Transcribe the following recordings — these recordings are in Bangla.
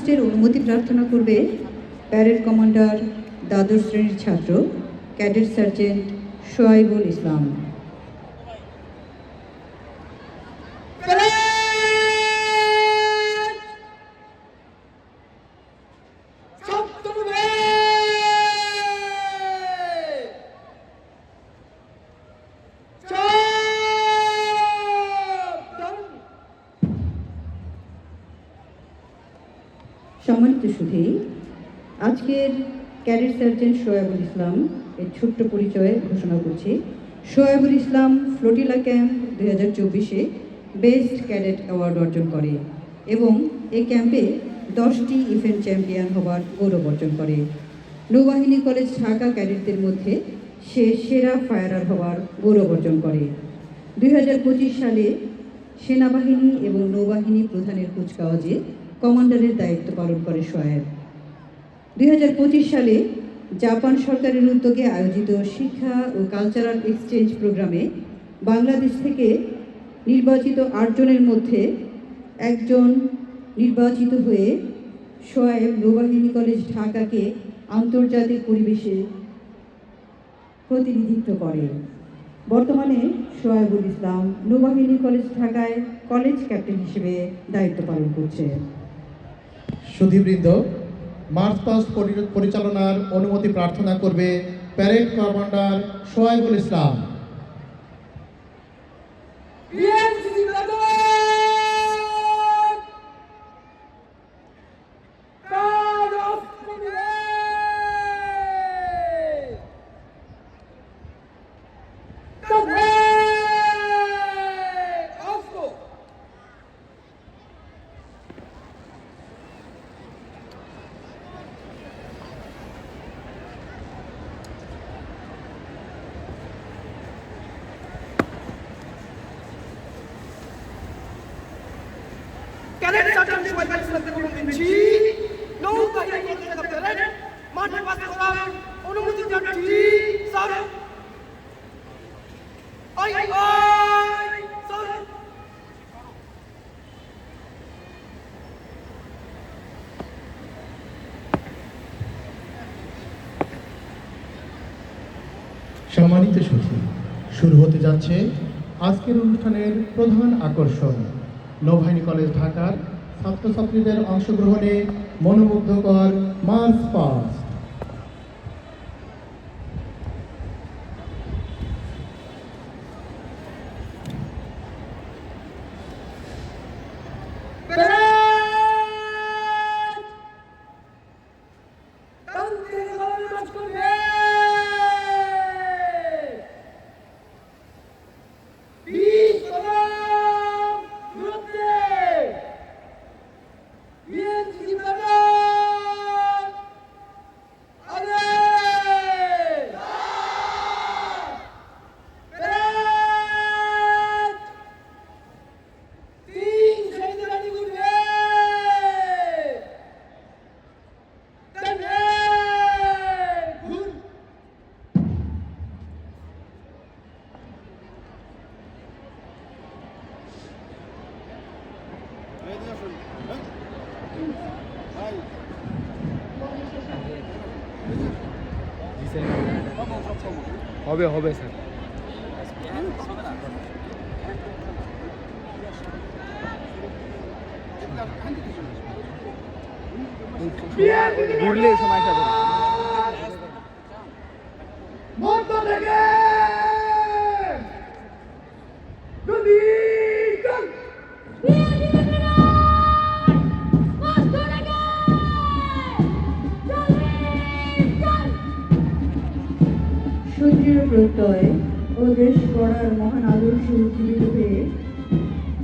পাস্টের অনুমতি প্রার্থনা করবে প্যারেড কমান্ডার দ্বাদশ শ্রেণীর ছাত্র ক্যাডেট সার্জেন্ট শোয়াইবুল ইসলাম। সম্মানিত সুধী, আজকের ক্যাডেট সার্জেন্ট শোয়াইবুল ইসলাম এর ছোট্ট পরিচয়ে ঘোষণা করছি। শোয়াইবুল ইসলাম ফ্লোটিলা ক্যাম্প 2024-এ বেস্ট ক্যাডেট অ্যাওয়ার্ড অর্জন করে এবং এই ক্যাম্পে 10টি ইভেন্ট চ্যাম্পিয়ন হবার গৌরব অর্জন করে। নৌবাহিনী কলেজ ঢাকা ক্যাডেটদের মধ্যে সে সেরা ফায়ারার হওয়ার গৌরব অর্জন করে। 2025 সালে সেনাবাহিনী এবং নৌবাহিনী প্রধানের কুচকাওয়াজে কমান্ডারের দায়িত্ব পালন করে শোয়েব। 2025 সালে জাপান সরকারের উদ্যোগে আয়োজিত শিক্ষা ও কালচারাল এক্সচেঞ্জ প্রোগ্রামে বাংলাদেশ থেকে নির্বাচিত 8 জনের মধ্যে একজন নির্বাচিত হয়ে শোয়েব নৌবাহিনী কলেজ ঢাকাকে আন্তর্জাতিক পরিবেশে প্রতিনিধিত্ব করে। বর্তমানে শোয়াইবুল ইসলাম নৌবাহিনী কলেজ ঢাকায় কলেজ ক্যাপ্টেন হিসেবে দায়িত্ব পালন করছে। সুধীবৃন্দ, মার্চ পাস্ট পরিচালনার অনুমতি প্রার্থনা করবে প্যারেড কমান্ডার শোয়াইবুল ইসলাম। ক্যাডেট সার্জেন্ট শোয়াইবুল ইসলামকে অনুমতি দিচ্ছি। নৌবাহিনী কলেজ ক্যাপ্টেন মার্চ পাস করার অনুমতি দিচ্ছি। Sir I sir. সম্মানিত সুধী, শুরু হতে যাচ্ছে আজকের অনুষ্ঠানের প্রধান আকর্ষণ, নৌবাহিনী কলেজ ঢাকার ছাত্রছাত্রীদের অংশগ্রহণে মনোমুগ্ধকর মার্চ পাস্ট। হবে হবে স্যার। ঘুরলে সময় যাবে। সুদৃঢ় প্রত্যয় ও দেশ গড়ার মহান আদর্শ উজ্জীবিত হয়ে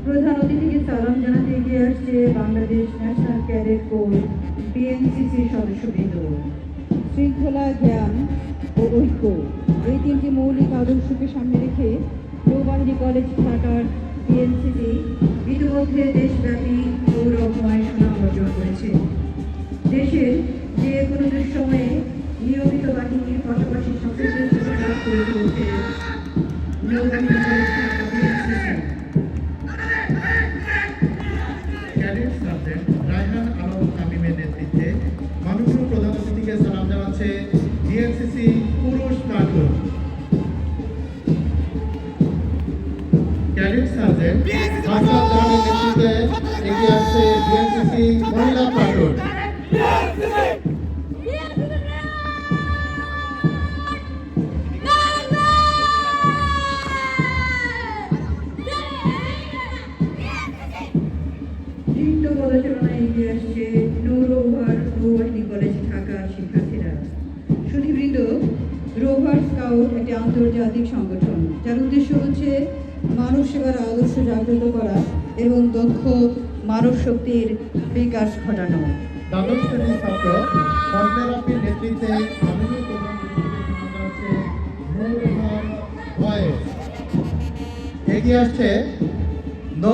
প্রধান অতিথিকে সালাম জানাতে এগিয়ে আসছে বাংলাদেশ ন্যাশনাল ক্যাডেট কোর বিএনসিসির সদস্যবৃন্দ। শৃঙ্খলা, জ্ঞান ও ঐক্য, এই তিনটি মৌলিক আদর্শকে সামনে রেখে নৌবাহিনী কলেজ ঢাকার বিএনসিসি ইতিমধ্যে দেশব্যাপী গৌরবময় সুনাম অর্জন করেছে। দেশের যে কোনো দুঃসময়ে নিয়মিত বাহিনীর পাশাপাশি সক্রিয় কাজ করে চলছে নৌবাহিনী college Dhaka BNCC. Cadet sergeant Raihan Alam তামিমের মধ্যে মাননীয় প্রধান অতিথিকে সালাম জানাচ্ছে ডিএনসিসি পুরুষ প্লাটুন। ক্যাডেট সার্জেন্ট হাসনাত জাহানের নেতৃত্বে এগিয়ে আসছে ডিএনসিসি মহিলা প্লাটুন। নৃত্য পদচারণায় এগিয়ে আসছে নৌ রোভার নৌবাহিনী কলেজ ঢাকার শিক্ষার্থীরা। সুধীবৃন্দ, রোভার স্কাউট একটি আন্তর্জাতিক সংগঠন যার উদ্দেশ্য হচ্ছে মানব সেবার আদর্শ জাগ্রত করা এবং দক্ষ মানব শক্তির বিকাশ ঘটানো। দ্বাদশ শ্রেণীর ছাত্র ফজলে রাব্বির নেতৃত্বে মাননীয় প্রধান অতিথিকে সালাম জানাচ্ছে নৌ রোভার ভয়েস। এগিয়ে আসছে